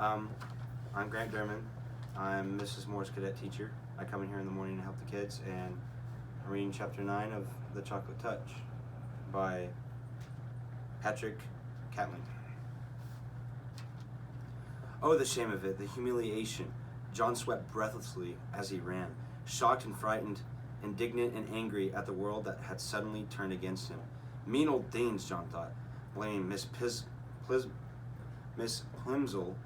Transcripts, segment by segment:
Um, I'm Grant Derman. I'm Mrs. Moore's cadet teacher. I come in here in the morning to help the kids, and I'm reading chapter 9 of The Chocolate Touch by Patrick Catling. Oh, the shame of it, the humiliation. John sweat breathlessly as he ran, shocked and frightened, indignant and angry at the world that had suddenly turned against him. Mean old things, John thought, blaming Miss Plimsoll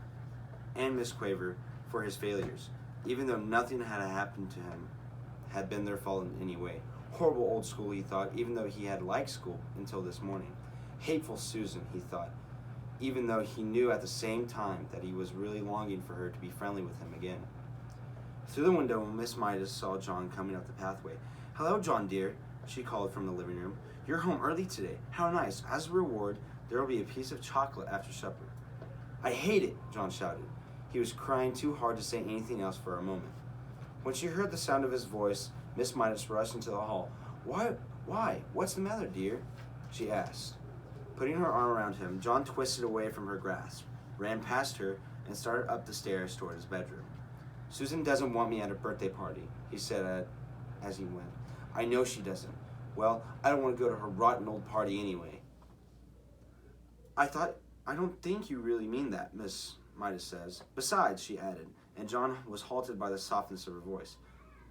and Miss Quaver for his failures, even though nothing had happened to him had been their fault in any way. Horrible old school, he thought, even though he had liked school until this morning. Hateful Susan, he thought, even though he knew at the same time that he was really longing for her to be friendly with him again. Through the window, Miss Midas saw John coming up the pathway. "Hello, John dear," she called from the living room. "You're home early today. How nice. As a reward, there will be a piece of chocolate after supper." "I hate it," John shouted. He was crying too hard to say anything else for a moment. When she heard the sound of his voice, Miss Midas rushed into the hall. Why? What's the matter, dear?" she asked. Putting her arm around him, John twisted away from her grasp, ran past her, and started up the stairs toward his bedroom. "Susan doesn't want me at her birthday party," he said as he went. "I know she doesn't. Well, I don't want to go to her rotten old party anyway." I don't think you really mean that," Miss Midas says. "Besides," she added, and John was halted by the softness of her voice,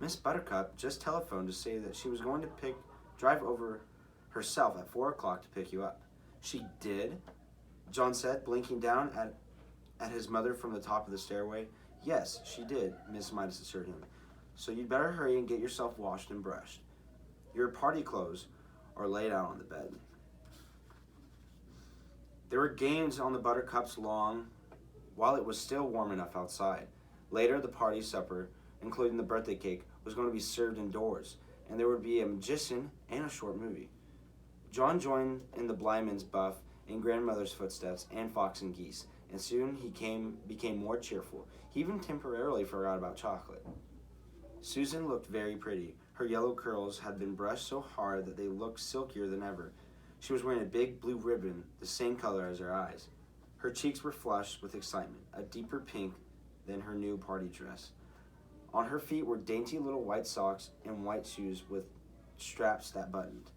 "Miss Buttercup just telephoned to say that she was going to drive over herself at 4 o'clock to pick you up." "She did?" John said, blinking down at his mother from the top of the stairway. "Yes, she did," Miss Midas assured him. "So you'd better hurry and get yourself washed and brushed. Your party clothes are laid out on the bed." There were games on the Buttercup's lawn while it was still warm enough outside. Later, the party supper, including the birthday cake, was going to be served indoors, and there would be a magician and a short movie. John joined in the Blyman's buff in grandmother's footsteps and Fox and Geese, and soon he became more cheerful. He even temporarily forgot about chocolate. Susan looked very pretty. Her yellow curls had been brushed so hard that they looked silkier than ever. She was wearing a big blue ribbon, the same color as her eyes. Her cheeks were flushed with excitement, a deeper pink than her new party dress. On her feet were dainty little white socks and white shoes with straps that buttoned.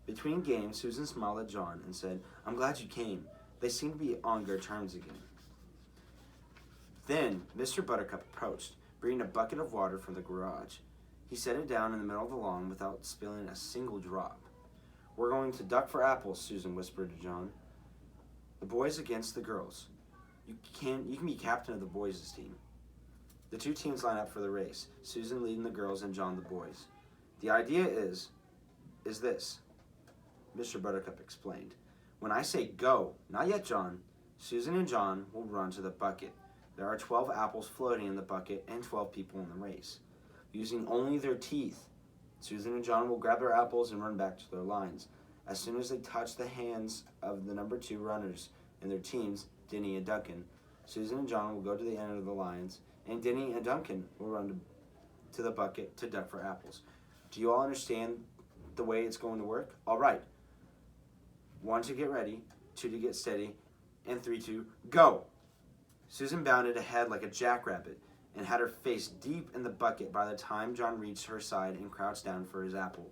Between games, Susan smiled at John and said, "I'm glad you came. They seem to be on good terms again." Then Mr. Buttercup approached, bringing a bucket of water from the garage. He set it down in the middle of the lawn without spilling a single drop. "We're going to duck for apples," Susan whispered to John. "The boys against the girls. You can be captain of the boys' team." The two teams line up for the race, Susan leading the girls and John the boys. "The idea is this," Mr. Buttercup explained. "When I say go, not yet, John, Susan and John will run to the bucket. There are 12 apples floating in the bucket and 12 people in the race. Using only their teeth, Susan and John will grab their apples and run back to their lines. As soon as they touch the hands of the number 2 runners in their teams, Denny and Duncan, Susan and John will go to the end of the lines, and Denny and Duncan will run to the bucket to duck for apples. Do you all understand the way it's going to work? All right. 1 to get ready, 2 to get steady, and 3 to go." Susan bounded ahead like a jackrabbit and had her face deep in the bucket by the time John reached her side and crouched down for his apple.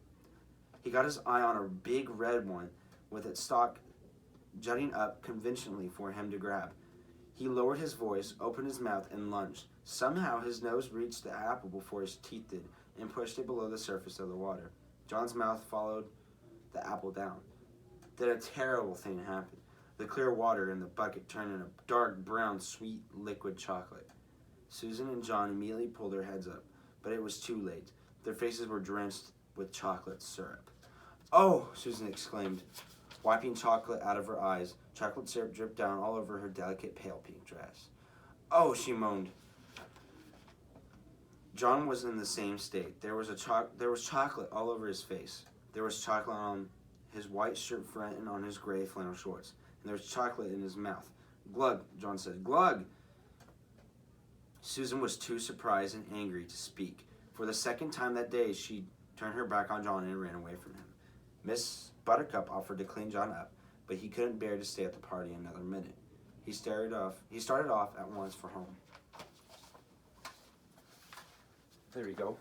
He got his eye on a big red one with its stalk jutting up conventionally for him to grab. He lowered his voice, opened his mouth, and lunged. Somehow his nose reached the apple before his teeth did and pushed it below the surface of the water. John's mouth followed the apple down. Then a terrible thing happened. The clear water in the bucket turned into dark brown, sweet liquid chocolate. Susan and John immediately pulled their heads up, but it was too late. Their faces were drenched with chocolate syrup. "Oh!" Susan exclaimed, wiping chocolate out of her eyes. Chocolate syrup dripped down all over her delicate pale pink dress. "Oh!" she moaned. John was in the same state. There was chocolate all over his face. There was chocolate on his white shirt front and on his gray flannel shorts. And there was chocolate in his mouth. "Glug," John said. "Glug!" Susan was too surprised and angry to speak. For the second time that day, she turned her back on John and ran away from him. Miss Buttercup offered to clean John up, but he couldn't bear to stay at the party another minute. He started off at once for home. There we go.